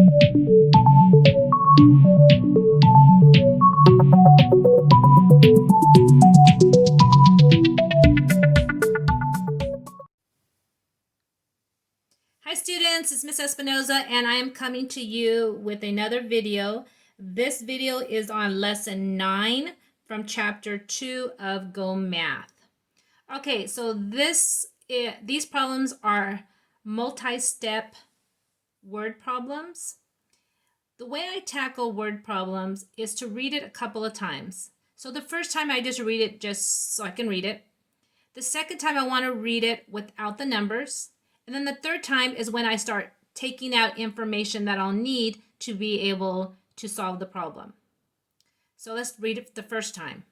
Hi students, it's Miss Espinoza and I am coming to you with another video. This video is on lesson 9 from chapter 2 of Go Math. Okay, so these problems are multi-step word problems. The way I tackle word problems is to read it a couple of times. So the first time I just read it just so I can read it. The second time I want to read it without the numbers. And then the third time is when I start taking out information that I'll need to be able to solve the problem. So let's read it the first time.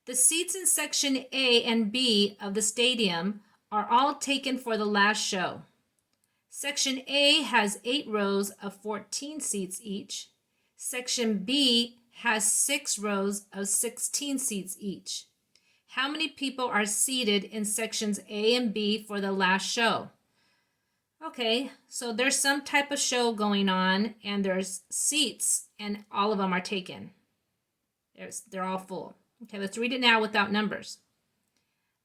The seats in section A and B of the stadium are all taken for the last show. Section A has 8 rows of 14 seats each. Section B has 6 rows of 16 seats each. How many people are seated in sections A and B for the last show? Okay, so there's some type of show going on and there's seats and all of them are taken. They're all full. Okay, let's read it now without numbers.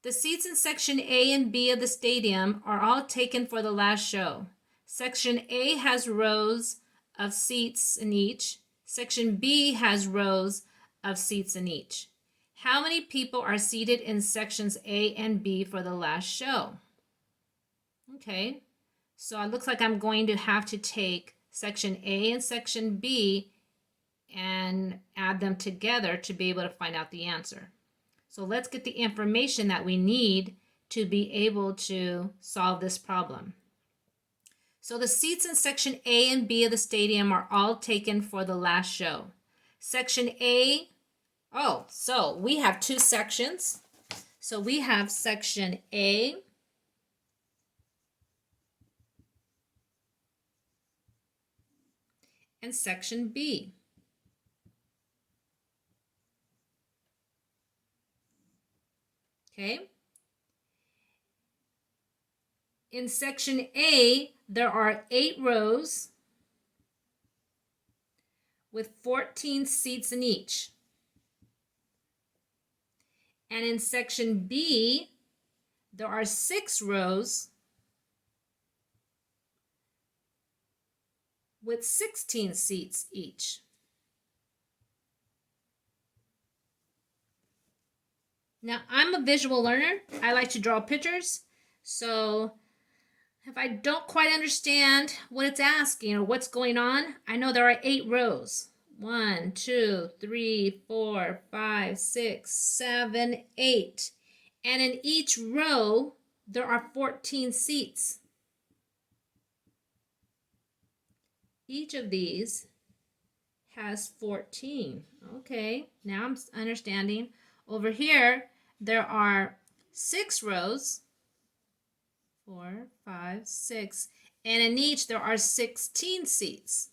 The seats in section A and B of the stadium are all taken for the last show. Section A has rows of seats in each. Section B has rows of seats in each. How many people are seated in sections A and B for the last show? Okay, so it looks like I'm going to have to take section A and section B and add them together to be able to find out the answer. So let's get the information that we need to be able to solve this problem. So the seats in section A and B of the stadium are all taken for the last show. Section A, so we have 2 sections. So we have section A and section B. Okay. In section A, there are 8 rows with 14 seats in each. And in section B, there are 6 rows with 16 seats each. Now, I'm a visual learner. I like to draw pictures. So if I don't quite understand what it's asking or what's going on, I know there are 8 rows. 1, 2, 3, 4, 5, 6, 7, 8. And in each row, there are 14 seats. Each of these has 14. Okay, now I'm understanding. Over here, there are 6 rows. 4, 5, 6. And in each, there are 16 seats.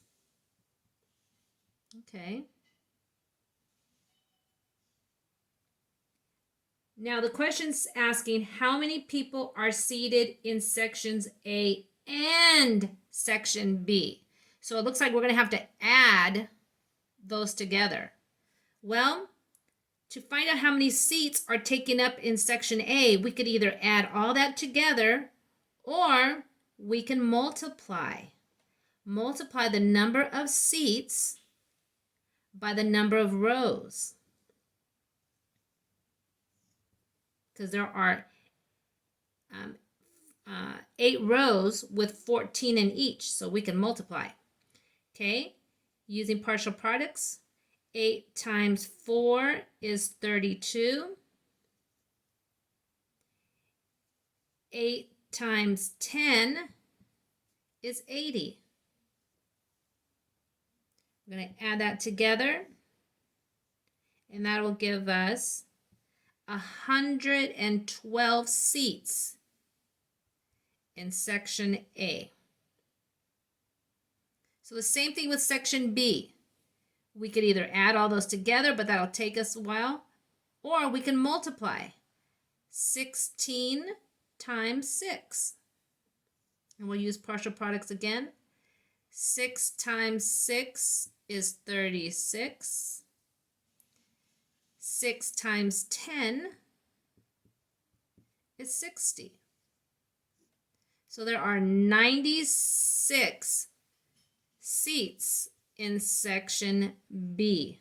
Okay. Now the question's asking how many people are seated in sections A and section B. So it looks like we're going to have to add those together. Well, to find out how many seats are taken up in section A, we could either add all that together or we can multiply. Multiply the number of seats by the number of rows. Because there are 8 rows with 14 in each, so we can multiply. Okay, using partial products, 8 times 4 is 32. 8 times 10 is 80. I'm going to add that together, and that will give us 112 seats in section A. So the same thing with section B. We could either add all those together, but that'll take us a while, or we can multiply 16 times 6. And we'll use partial products again. 6 times 6 is 36. 6 times 10 is 60. So there are 96 seats in section B.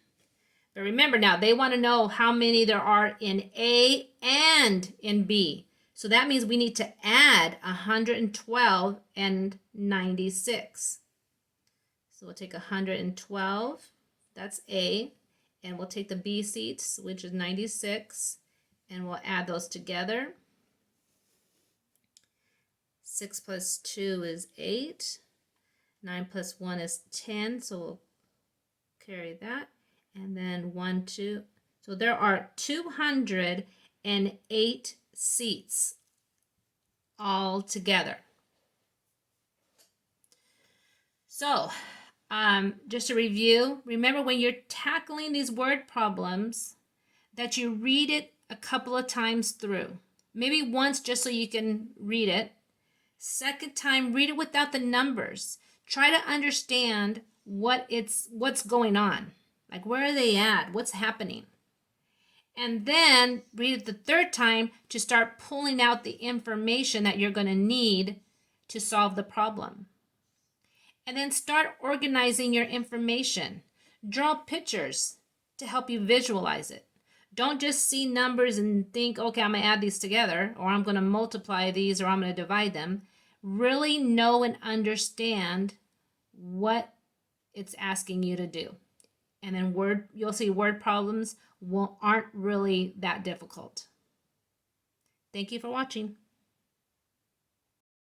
But remember now, they want to know how many there are in A and in B. So that means we need to add 112 and 96. So we'll take 112, that's A, and we'll take the B seats, which is 96, and we'll add those together. 6 plus 2 is 8. 9 plus 1 is 10, so we'll carry that. And then 1, 2. So there are 208 seats all together. So, just to review, remember when you're tackling these word problems that you read it a couple of times through. Maybe once just so you can read it. Second time, read it without the numbers. Try to understand what's going on. Like, where are they at? What's happening? And then read it the third time to start pulling out the information that you're going to need to solve the problem. And then start organizing your information. Draw pictures to help you visualize it. Don't just see numbers and think, okay, I'm going to add these together, or I'm going to multiply these, or I'm going to divide them. Really know and understand what it's asking you to do. And then you'll see word problems aren't really that difficult. Thank you for watching.